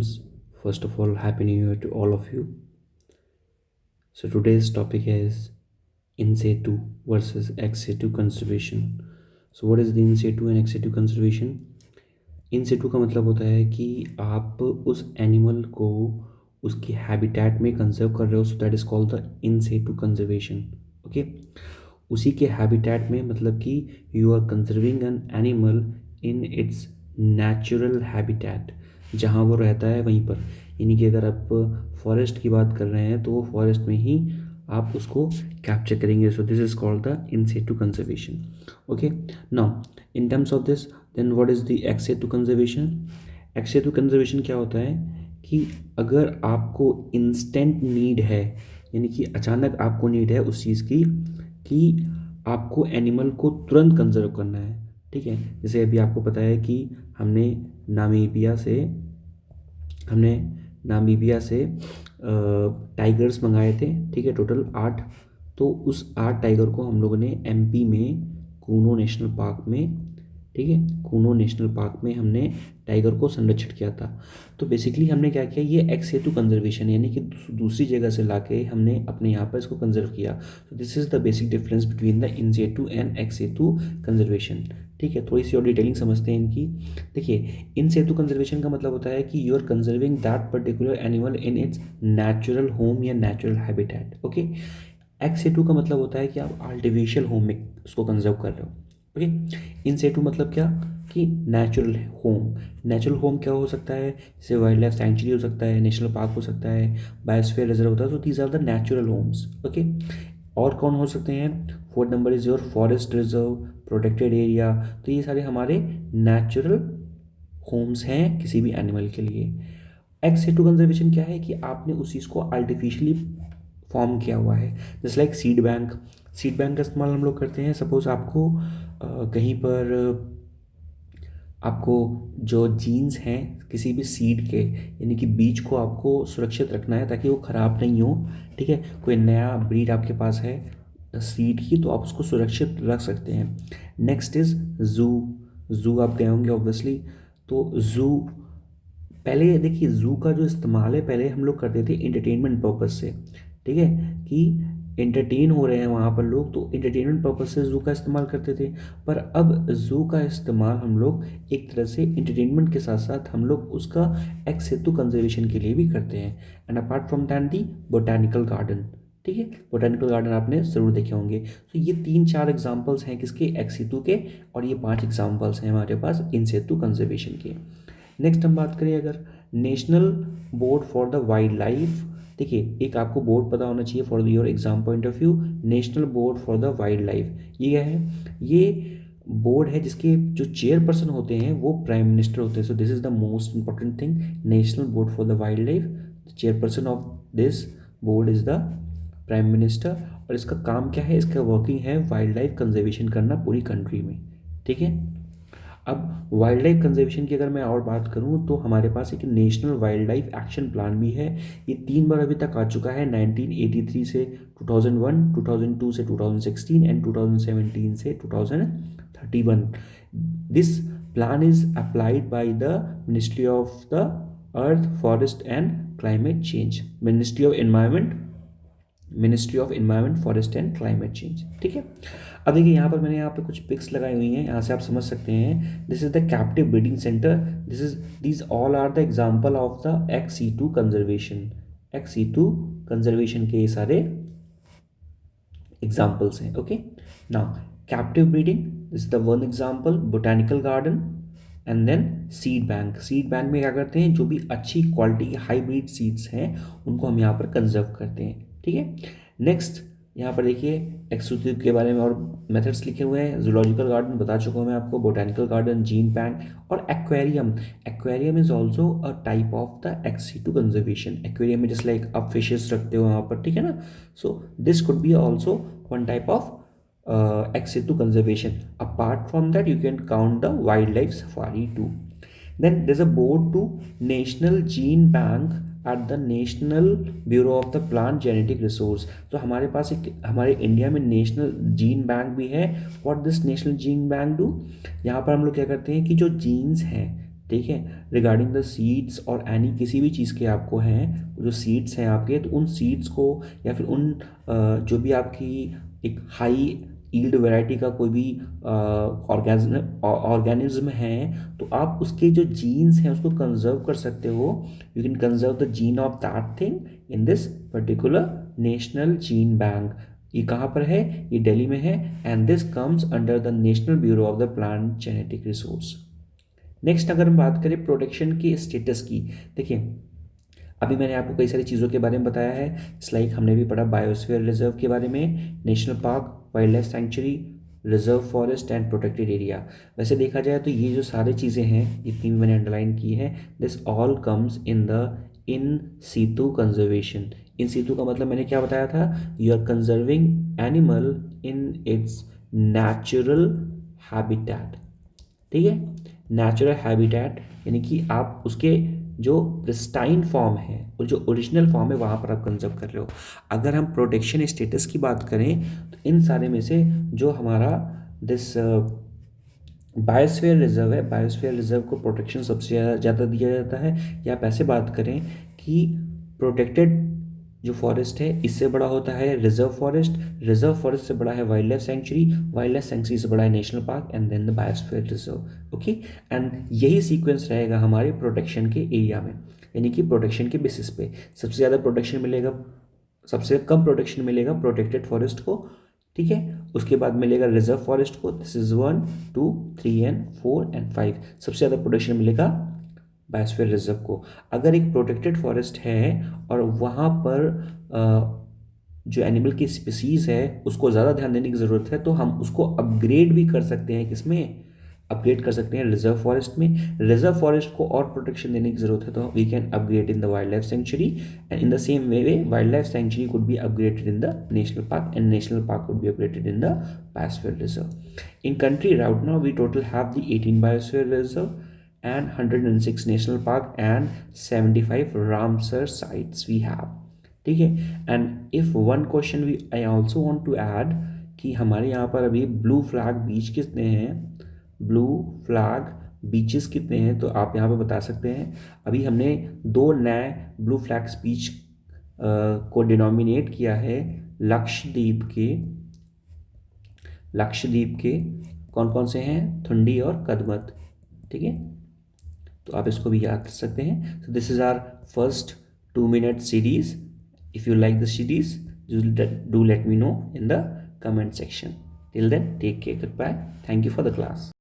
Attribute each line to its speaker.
Speaker 1: friends. First of all, Happy New Year to all of you. So, today's topic is in situ versus ex situ conservation. So, what is the in situ and ex situ conservation? In situ का मतलब होता है कि आप उस animal को उसके habitat में कंजर्व कर रहे हो, so that is called the in situ conservation. Okay, उसी के हैबिटेट में मतलब कि you are conserving an animal in its natural habitat, जहाँ वो रहता है वहीं पर. यानी कि अगर आप फॉरेस्ट की बात कर रहे हैं तो वो फॉरेस्ट में ही आप उसको कैप्चर करेंगे. So this is called the in situ conservation. Okay, now in terms of this, then what is the ex situ conservation? Ex situ conservation क्या होता है कि अगर आपको इंस्टेंट नीड है, यानी कि अचानक आपको नीड है उस चीज़ की कि आपको एनिमल को तुरंत कंजर्व करना है. ठीक है, जैसे अभी आपको पता है कि हमने नामीबिया से हमने नामीबिया से टाइगर्स मंगाए थे. ठीक है, टोटल 8. तो उस 8 टाइगर को हम लोगों ने एमपी में कूनो नेशनल पार्क में, ठीक है, कूनो नेशनल पार्क में हमने टाइगर को संरक्षित किया था. तो बेसिकली हमने क्या किया, ये एक्स सेतु कंजर्वेशन, यानी कि दूसरी जगह से लाके हमने अपने यहाँ पर इसको कंजर्व किया. तो this is the basic difference between the in Setu and x Setu conservation. ठीक है, थोड़ी सी और डिटेलिंग समझते हैं इनकी. देखिए, इन सेतु कंजर्वेशन का मतलब होता है कि you are conserving that particular animal in its natural home या natural habitat. Okay, ex situ का मतलब होता है कि आप आर्टिफिशियल होम में उसको कंजर्व कर रहे हो. ओके, इन सेतु मतलब क्या कि नेचुरल होम. नेचुरल होम क्या हो सकता है, जैसे वाइल्ड लाइफ सेंचुरी हो सकता है, नेशनल पार्क हो सकता है, बायोस्फीयर रिजर्व होता है. तो these are the natural homes. Okay, और कौन हो सकते हैं? Fourth number is your forest reserve, protected area. तो ये सारे हमारे नेचुरल होम्स हैं किसी भी एनिमल के लिए. एक्स सेतु कंजर्वेशन क्या है कि आपने उस चीज़ को आर्टिफिशियली फॉर्म किया हुआ है. Just like seed bank. Seed bank का इस्तेमाल हम लोग करते हैं. सपोज आपको कहीं पर आपको जो जीन्स हैं किसी भी सीड के, यानी कि बीज को आपको सुरक्षित रखना है ताकि वो ख़राब नहीं हो. ठीक है, कोई नया ब्रीड आपके पास है सीड की, तो आप उसको सुरक्षित रख सकते हैं. नेक्स्ट इज़ जू. जू आप गए होंगे ऑब्वियसली. तो जू, पहले देखिए, जू का जो इस्तेमाल है पहले हम लोग करते थे इंटरटेनमेंट पर्पज़ से. ठीक है, कि एंटरटेन हो रहे हैं वहाँ पर लोग, तो इंटरटेनमेंट पर्पज़ से ज़ू का इस्तेमाल करते थे. पर अब ज़ू का इस्तेमाल हम लोग एक तरह से इंटरटेनमेंट के साथ साथ हम लोग उसका एक्स सेतु कंजर्वेशन के लिए भी करते हैं. And apart from that the botanical garden. ठीक है, बोटानिकल गार्डन आपने ज़रूर देखे होंगे. तो ये 3-4 एग्जाम्पल्स हैं किसके, एक्स सेतु के, और ये 5 एग्जाम्पल्स हैं हमारे पास इन सेतु कंजर्वेशन के. नेक्स्ट हम बात करें अगर national board for the wild life. देखिए, एक आपको बोर्ड पता होना चाहिए for your exam point of view. National board for the wild life, ये क्या है? ये बोर्ड है जिसके जो चेयरपर्सन होते हैं वो प्राइम मिनिस्टर होते हैं. So this is the most important thing, national board for the wild life. Chairperson of this board is the prime minister. और इसका काम क्या है, इसका वर्किंग है वाइल्ड लाइफ कंजर्वेशन करना पूरी कंट्री में. ठीक है, अब वाइल्ड लाइफ कंजर्वेशन की अगर मैं और बात करूं तो हमारे पास एक national wild life action plan भी है. ये 3 बार अभी तक आ चुका है, 1983 से 2001, 2002 से 2016 एंड 2017 से 2031. This plan is applied by the ministry of the earth, forest and climate change, ministry of environment, forest and climate change. ठीक है, अब देखिए यहाँ पर मैंने यहाँ पे कुछ पिक्स लगाई हुई हैं, यहाँ से आप समझ सकते हैं. This is the captive breeding centre. These all are the example of the ex situ conservation. Ex situ conservation के ये सारे एग्जाम्पल्स हैं. Okay, now captive breeding, this is the one example. Botanical garden and then seed bank. Seed bank में क्या करते हैं, जो भी अच्छी क्वालिटी के हाईब्रिड सीड्स हैं उनको हम यहाँ पर कंजर्व करते हैं. ठीक है, नेक्स्ट यहाँ पर देखिए एक्सक्लूसिव के बारे में और मेथड्स लिखे हुए हैं. जूलॉजिकल गार्डन बता चुका हूँ मैं आपको, बोटानिकल गार्डन, जीन बैंक और aquarium. Aquarium is also a type of the ex situ conservation. Aquarium में जस्ट लाइक आप फिशेस रखते हो वहाँ पर, ठीक है ना. So this could be also one type of ex situ conservation. Apart from that you can count the wild life safari too. Then there's a board to National Gene Bank at the National Bureau of the Plant Genetic Resource. तो हमारे पास एक, हमारे India में national gene bank भी है. What this national gene bank do, यहाँ पर हम लोग क्या करते हैं कि जो जीन्स हैं, ठीक है। रिगार्डिंग द सीड्स और एनी किसी भी चीज़ के आपको हैं जो सीड्स हैं आपके, तो उन सीड्स को या फिर उन जो भी आपकी एक हाई ईल्ड वैरायटी का कोई भी ऑर्गेनिज्म है, तो आप उसके जो जीन्स हैं उसको कंजर्व कर सकते हो। You can conserve the gene of that thing in this particular national gene bank. ये कहाँ पर है? ये दिल्ली में है, and this comes under the national bureau of the plant genetic resource. Next अगर हम बात करें प्रोटेक्शन की स्टेटस की, देखिए अभी मैंने आपको कई सारी चीज़ों के बारे में बताया है। इट्स लाइक हमने भी पढ़ा बायोस्फीयर रिजर्व के बारे में, national park, wild life century, reserve forest and protected area. वैसे देखा जाए तो ये जो सारी चीज़ें हैं जितनी भी मैंने अंडरलाइन की है, this all comes in the in situ conservation. In situ का मतलब मैंने क्या बताया था? You are conserving animal in its natural habitat. ठीक है, नेचुरल हैबिटेट यानी कि आप उसके जो प्रिस्टाइन फॉर्म है और जो ओरिजिनल फॉर्म है वहाँ पर आप कंजर्व कर रहे हो। अगर हम प्रोटेक्शन स्टेटस की बात करें तो इन सारे में से जो हमारा दिस बायोस्फीयर रिजर्व है, बायोस्फीयर रिजर्व को प्रोटेक्शन सबसे ज़्यादा दिया जाता है। या आप ऐसे बात करें कि प्रोटेक्टेड जो फॉरेस्ट है इससे बड़ा होता है रिजर्व फॉरेस्ट, रिजर्व फॉरेस्ट से बड़ा है wild life sanctuary, wild life sanctuary से बड़ा है national park, and then the biosphere reserve. Okay, and यही सीक्वेंस रहेगा हमारे प्रोटेक्शन के एरिया में, यानी कि प्रोटेक्शन के बेसिस पे सबसे ज़्यादा प्रोटेक्शन मिलेगा, सबसे कम प्रोटेक्शन मिलेगा प्रोटेक्टेड फॉरेस्ट को। ठीक है, उसके बाद मिलेगा रिजर्व फॉरेस्ट को। This is 1 2 3 and 4 and 5। सबसे ज़्यादा प्रोटेक्शन मिलेगा बायोस्फीयर रिजर्व को। अगर एक प्रोटेक्टेड फॉरेस्ट है और वहाँ पर जो एनिमल की स्पीसीज़ है उसको ज़्यादा ध्यान देने की ज़रूरत है, तो हम उसको अपग्रेड भी कर सकते हैं। किसमें अपग्रेड कर सकते हैं? रिजर्व फॉरेस्ट में। रिजर्व फॉरेस्ट को और प्रोटेक्शन देने की ज़रूरत है तो we can upgrade in the wild life sanctuary, and in the same way wild life sanctuary could be upgraded in the national park, and national park could be upgraded in the biosphere reserve. In country route now we total have the 18 biosphere reserve and 106 national park and 75 Ramsar sites we have। ठीक है, and if one question we I also want to add कि हमारे यहाँ पर अभी blue flag beach कितने हैं, blue flag beaches कितने हैं, तो आप यहाँ पे बता सकते हैं। अभी हमने 2 नए ब्लू फ्लैग बीच को डिनोमिनेट किया है लक्षद्वीप के। लक्षद्वीप के कौन कौन से हैं? थुंडी और कदमत। ठीक है, तो आप इसको भी याद कर सकते हैं। So this is our first 2-minute series. If you like the series do let me know in the comment section. Till then, take care, goodbye, thank you for the class.